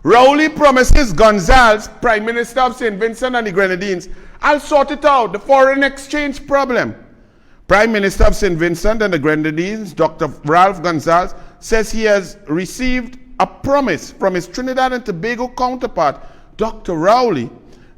Rowley promises Gonsalves, Prime Minister of St. Vincent and the Grenadines, I'll sort it out, the foreign exchange problem. Prime Minister of St. Vincent and the Grenadines, Dr. Ralph Gonsalves, says he has received a promise from his Trinidad and Tobago counterpart, Dr. Rowley,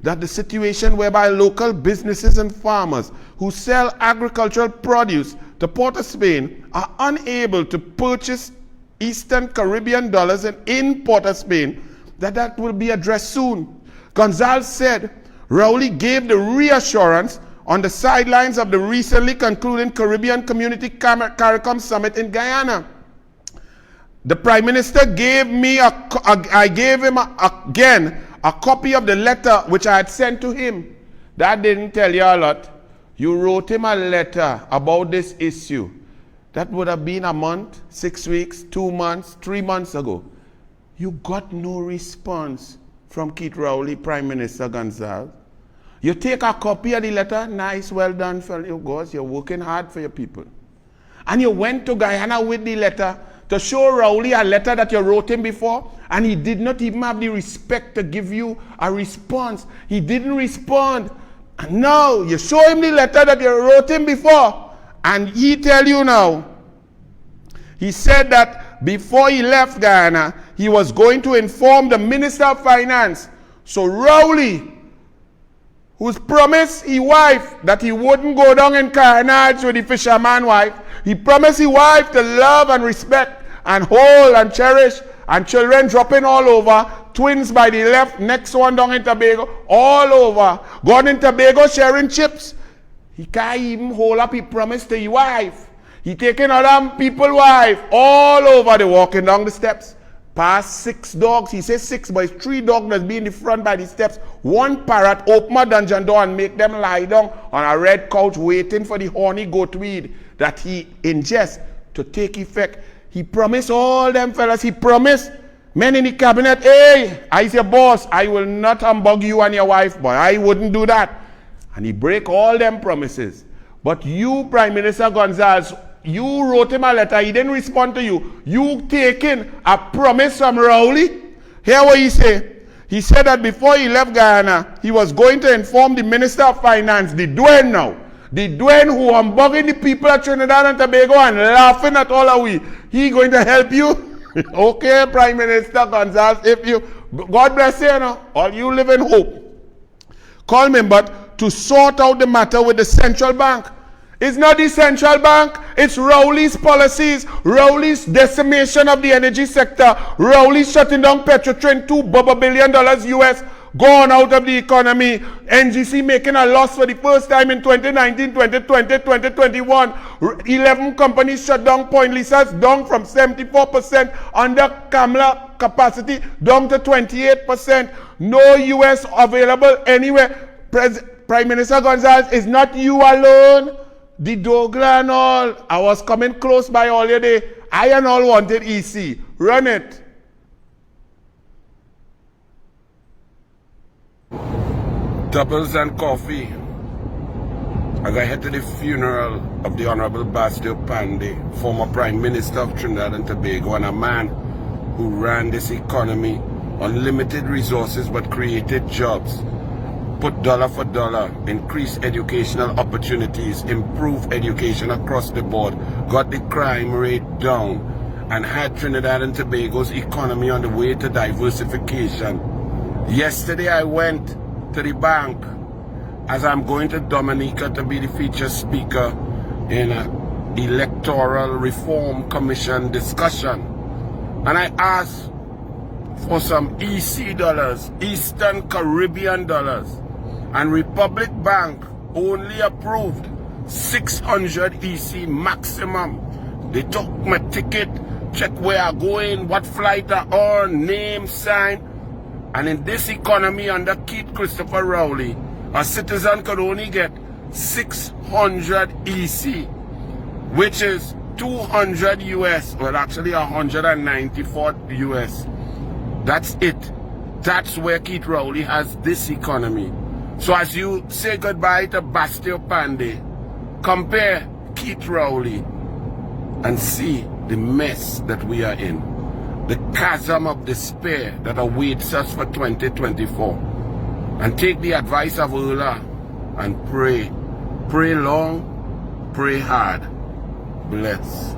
that the situation whereby local businesses and farmers who sell agricultural produce to Port of Spain are unable to purchase Eastern Caribbean dollars in Port of Spain, that will be addressed soon. Gonsalves said Rowley gave the reassurance on the sidelines of the recently concluding Caribbean Community CARICOM Summit in Guyana. The Prime Minister gave me I gave him again a copy of the letter which I had sent to him. That didn't tell you a lot. You wrote him a letter about this issue. That would have been a month, 6 weeks, 2 months, 3 months ago. You got no response from Keith Rowley, Prime Minister Gonsalves. You take a copy of the letter, nice, well done for you guys, you're working hard for your people. And you went to Guyana with the letter to show Rowley a letter that you wrote him before, and he did not even have the respect to give you a response. He didn't respond. And now you show him the letter that you wrote him before, and he tell you now. He said that before he left Guyana, he was going to inform the Minister of Finance. So Rowley, who's promised his wife that he wouldn't go down in carnage with the fisherman wife, he promised his wife to love and respect and hold and cherish, and children dropping all over, twins by the left, next one down in Tobago, all over. Gone in Tobago sharing chips. He can't even hold up his promise to his wife. He taking other people's wife all over the walking down the steps. Past 6 dogs. He says 6, but it's 3 dogs that's be in the front by the steps. 1 parrot open a dungeon door and make them lie down on a red couch waiting for the horny goatweed that he ingests to take effect. He promised all them fellas, he promised men in the cabinet, hey, I's your boss, I will not humbug you and your wife, but I wouldn't do that. And he break all them promises. But you, Prime Minister Gonsalves, you wrote him a letter, he didn't respond to you. You taking a promise from Rowley? Hear what he say. He said that before he left Guyana, he was going to inform the Minister of Finance, the Dwayne now. The Dwayne who humbugging the people of Trinidad and Tobago and laughing at all of we. He going to help you? Okay, Prime Minister Gonsalves, if you, God bless you, all you live in hope. Call me, but to sort out the matter with the central bank. It's not the central bank, it's Rowley's policies, Rowley's decimation of the energy sector, Rowley shutting down Petrotrin, $2 billion US, gone out of the economy, NGC making a loss for the first time in 2019, 2020, 2021, 11 companies shut down, Point Lisa's down from 74% under Kamla capacity, down to 28%, no US available anywhere. Prime Minister Gonsalves, is not you alone. The Douglas and all, I was coming close by all your day. I and all wanted EC. Run it. Doubles and coffee. I got head to the funeral of the Honorable Bastille Pandey, former Prime Minister of Trinidad and Tobago, and a man who ran this economy on limited resources but created jobs. Put dollar for dollar, increase educational opportunities, improve education across the board, got the crime rate down, and had Trinidad and Tobago's economy on the way to diversification. Yesterday I went to the bank as I'm going to Dominica to be the featured speaker in an electoral reform commission discussion. And I asked for some EC dollars, Eastern Caribbean dollars. And Republic Bank only approved 600 EC maximum. They took my ticket, check where I'm going, what flight I'm on, name, sign. And in this economy under Keith Christopher Rowley, a citizen could only get 600 EC, which is 200 US, well actually 194 US. That's it. That's where Keith Rowley has this economy. So as you say goodbye to Bastille Pandey, compare Keith Rowley and see the mess that we are in. the chasm of despair that awaits us for 2024. And take the advice of Rowley and pray. Pray long, pray hard. Bless.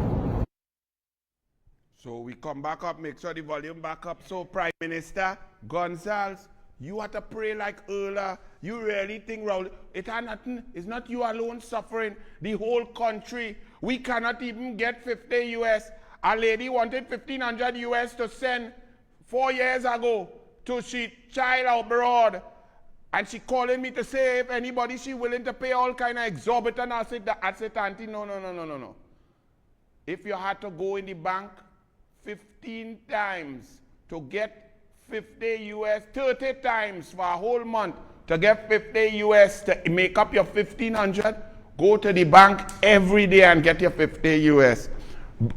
So we come back up, make sure the volume back up. So Prime Minister Gonsalves, you have to pray like Rowley. You really think, Rowley, it's not you alone suffering, the whole country. We cannot even get 50 US. A lady wanted 1,500 US to send 4 years ago to she child abroad. And she calling me to say if anybody she willing to pay all kind of exorbitant. I said, auntie, no. If you had to go in the bank 15 times to get 50 US, 30 times for a whole month to get 50 US to make up your 1,500, go to the bank every day and get your 50 US.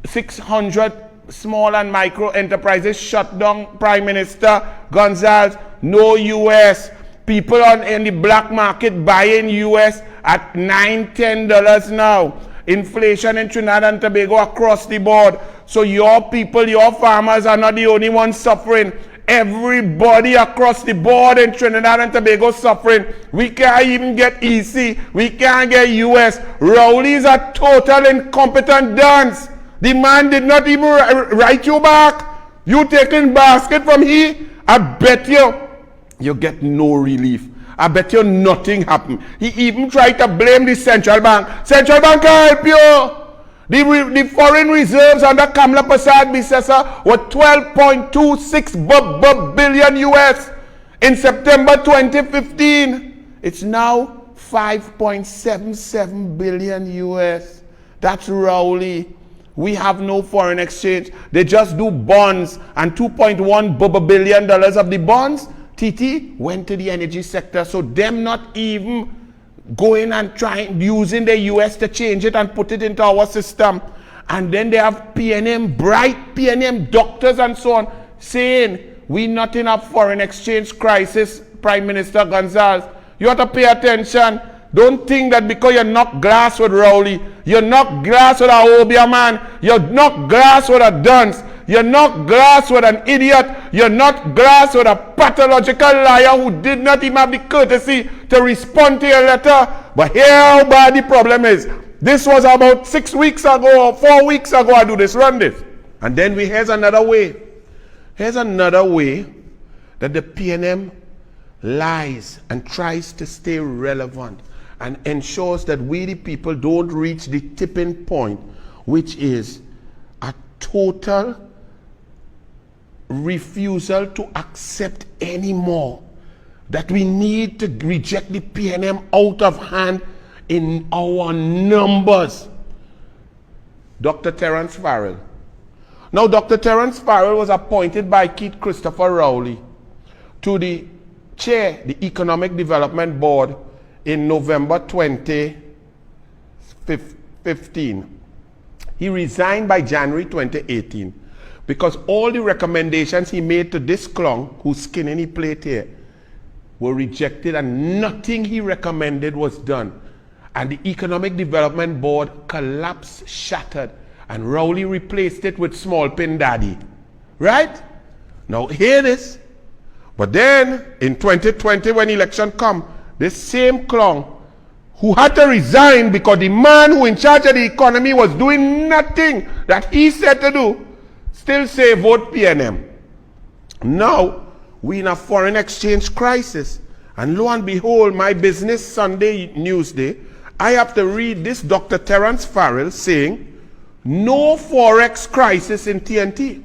600 small and micro enterprises shut down, Prime Minister Gonsalves, no US. People in the black market buying US at $9, $10 now. Inflation in Trinidad and Tobago across the board. So your people, your farmers are not the only ones suffering. Everybody across the board in Trinidad and Tobago suffering. We can't even get EC. We can't get US. Rowley is a total incompetent dunce. The man did not even write you back. You taking basket from he. I bet you get no relief. I bet you nothing happened. He even tried to blame the central bank. Central bank can't help you. The foreign reserves under Kamla Prasad Bisesa were 12.26 billion US in September 2015. It's now 5.77 billion US. That's Rowley. We have no foreign exchange. They just do bonds, and $2.1 billion of the bonds, TT, went to the energy sector. So them not even going and trying, using the US to change it and put it into our system. And then they have PNM, bright PNM doctors and so on, saying we not in a foreign exchange crisis, Prime Minister Gonsalves. You have to pay attention. Don't think that because you knock glass with Rowley, you knock glass with a Obia man, you knock glass with a dunce, you knock glass with an idiot, you knock glass with a pathological liar who did not even have the courtesy to respond to your letter. But here how bad the problem is. This was about 6 weeks ago or 4 weeks ago I do this, run this. And then here's another way. Here's another way that the PNM lies and tries to stay relevant and ensures that we the people don't reach the tipping point, which is a total refusal to accept anymore that we need to reject the PNM out of hand in our numbers. Dr. Terence Farrell. Now, Dr. Terence Farrell was appointed by Keith Christopher Rowley to the chair, the Economic Development Board, in November 2015. He resigned by January 2018 because all the recommendations he made to this clown whose skin in he played here were rejected and nothing he recommended was done. And the Economic Development Board collapsed, shattered, and Rowley replaced it with Small Pin Daddy. Right? Now hear this. But then in 2020 when election come, this same clown who had to resign because the man who in charge of the economy was doing nothing that he said to do, still say vote PNM. Now we in a foreign exchange crisis. And lo and behold, my Business Sunday Newsday, I have to read this Dr. Terence Farrell saying, no Forex crisis in TNT.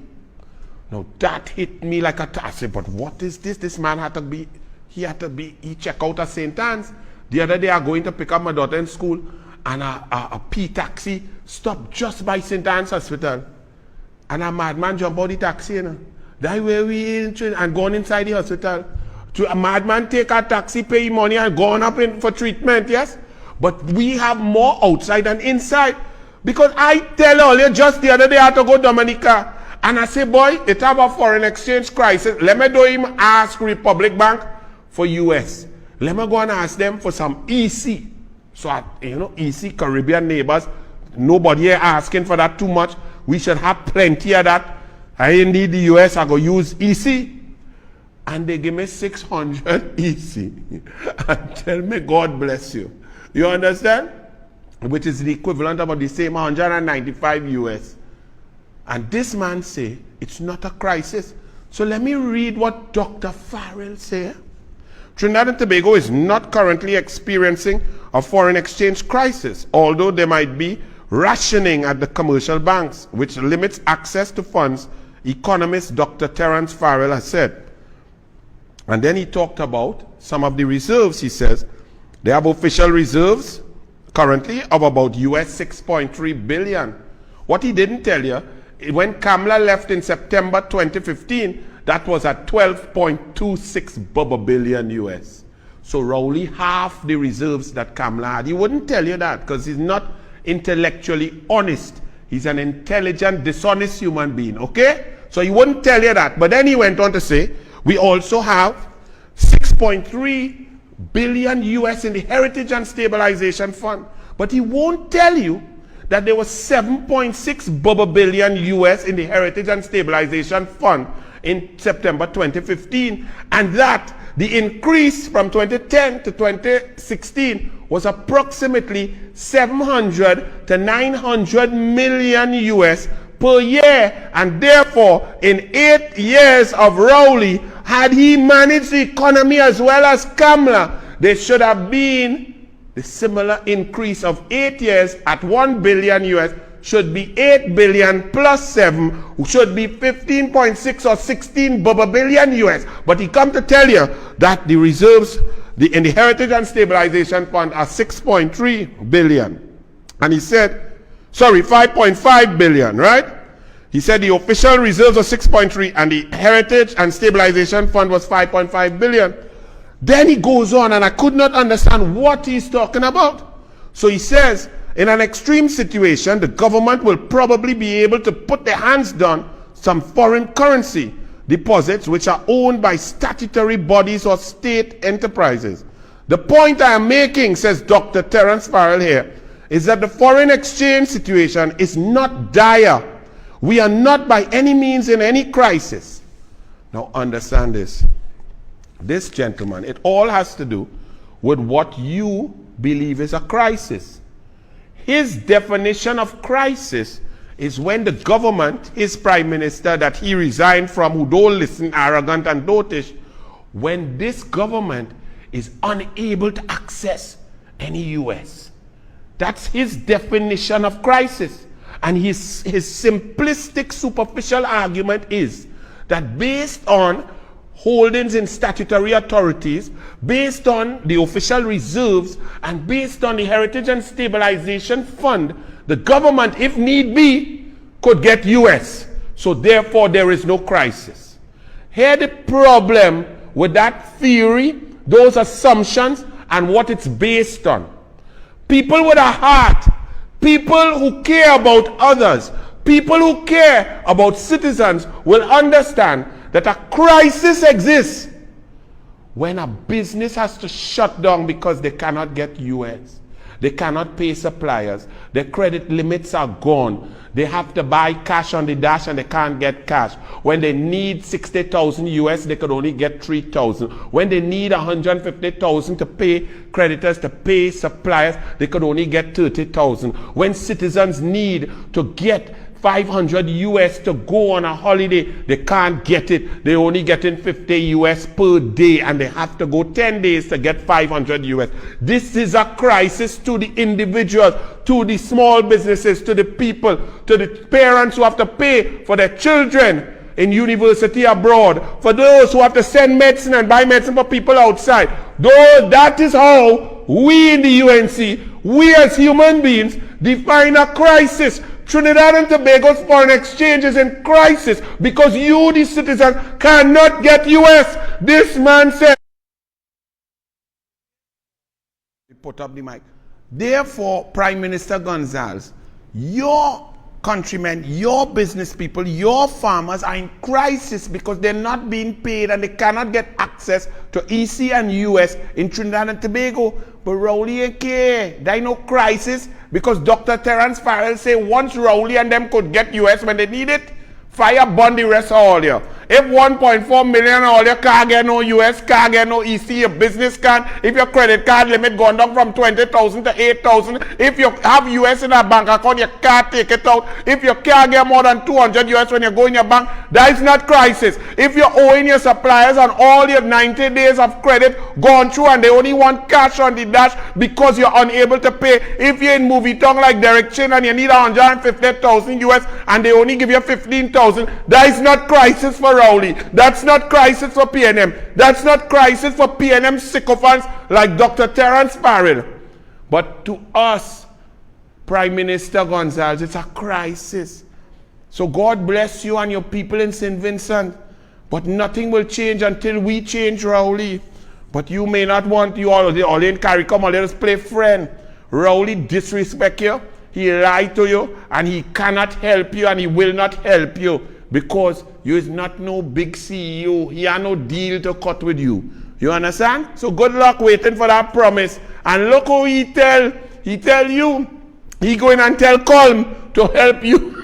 Now that hit me like a tassel. But what is this? This man had to be, he checked out at St. Anne's. The other day I'm going to pick up my daughter in school and a P taxi stopped just by St. Anne's Hospital. And a madman jumped out the taxi, you know. That way we in and gone inside the hospital. To a madman take a taxi, pay money and gone up in for treatment, yes? But we have more outside than inside. Because I tell you, just the other day I had to go to Dominica. And I say, boy, it have a foreign exchange crisis. Let me do him ask Republic Bank for US. Let me go and ask them for some EC. So, EC, Caribbean neighbors, nobody here asking for that too much. We should have plenty of that. I indeed the US I go use EC. And they give me 600 EC. And tell me God bless you. You understand? Which is the equivalent of the same 195 US. And this man say, it's not a crisis. So let me read what Dr. Farrell said. Trinidad and Tobago is not currently experiencing a foreign exchange crisis, although there might be rationing at the commercial banks, which limits access to funds, economist Dr. Terence Farrell has said. And then he talked about some of the reserves. He says they have official reserves currently of about US 6.3 billion. What he didn't tell you, when Kamala left in September 2015, that was at 12.26 billion US. So Rowley half the reserves that Kamala had. He wouldn't tell you that because he's not intellectually honest. He's an intelligent, dishonest human being, okay? So he wouldn't tell you that. But then he went on to say, we also have 6.3 billion US in the Heritage and Stabilization Fund. But he won't tell you that there was 7.6 billion US in the Heritage and Stabilization Fund in September 2015, and that the increase from 2010 to 2016 was approximately 700 to 900 million US per year, and therefore in 8 years of Rowley, had he managed the economy as well as Kamala, there should have been the similar increase of 8 years at 1 billion US should be 8 billion plus 7, should be 15.6 or 16 billion US. But he come to tell you that the reserves in the Heritage and Stabilization Fund are 6.3 billion. And he said, sorry, 5.5 billion, right? He said the official reserves are 6.3 and the Heritage and Stabilization Fund was 5.5 billion. Then he goes on, and I could not understand what he's talking about. So he says, in an extreme situation, the government will probably be able to put their hands down some foreign currency deposits which are owned by statutory bodies or state enterprises. The point I am making, says Dr. Terence Farrell here, is that the foreign exchange situation is not dire. We are not by any means in any crisis. Now understand this. This gentleman, it all has to do with what you believe is a crisis. His definition of crisis is when the government, his prime minister that he resigned from, who don't listen, arrogant and dotish, when this government is unable to access any US. That's his definition of crisis. And his simplistic, superficial argument is that based on holdings in statutory authorities, based on the official reserves, and based on the Heritage and Stabilization Fund, the government, if need be, could get US. So therefore, there is no crisis. Here the problem with that theory, those assumptions, and what it's based on. People with a heart, people who care about others, people who care about citizens will understand that a crisis exists when a business has to shut down because they cannot get US. They cannot pay suppliers. Their credit limits are gone. They have to buy cash on the dash and they can't get cash. When they need 60,000 US, they could only get 3,000. When they need 150,000 to pay creditors, to pay suppliers, they could only get 30,000. When citizens need to get 500 US to go on a holiday, they can't get it. They only getting 50 US per day and they have to go 10 days to get 500 US. This is a crisis to the individuals, to the small businesses, to the people, to the parents who have to pay for their children in university abroad, for those who have to send medicine and buy medicine for people outside. Though that is how we in the UNC, we as human beings, define a crisis. Trinidad and Tobago's foreign exchange is in crisis because you, the citizens, cannot get US. This man said. Put up the mic. Therefore, Prime Minister Gonsalves, your countrymen, your business people, your farmers are in crisis because they're not being paid and they cannot get access to EC and US in Trinidad and Tobago. But Rowley ain't care. There ain't no crisis because Dr. Terence Farrell say once Rowley and them could get US when they need it, Fire burn the rest of all you. If 1.4 million all you can't get no US, can't get no EC, your business can't. If your credit card limit gone down from 20,000 to 8,000, if you have US in a bank account, you can't take it out. If you can't get more than 200 US when you go in your bank, that is not crisis. If you're owing your suppliers and all your 90 days of credit gone through and they only want cash on the dash because you're unable to pay. If you're in movie tongue like Derek Chin and you need 150,000 US and they only give you 15,000, that is not crisis for Rowley. That's not crisis for PNM. That's not crisis for PNM sycophants like Dr. Terence Farrell. But to us, Prime Minister Gonsalves, it's a crisis. So God bless you and your people in St. Vincent. But nothing will change until we change, Rowley. But you may not want you all in CARICOM, or let us play friend. Rowley disrespect you. He lied to you and he cannot help you and he will not help you. Because you is not no big CEO. He has no deal to cut with you. You understand? So good luck waiting for that promise. And look who he tell you. He going and tell Colm to help you.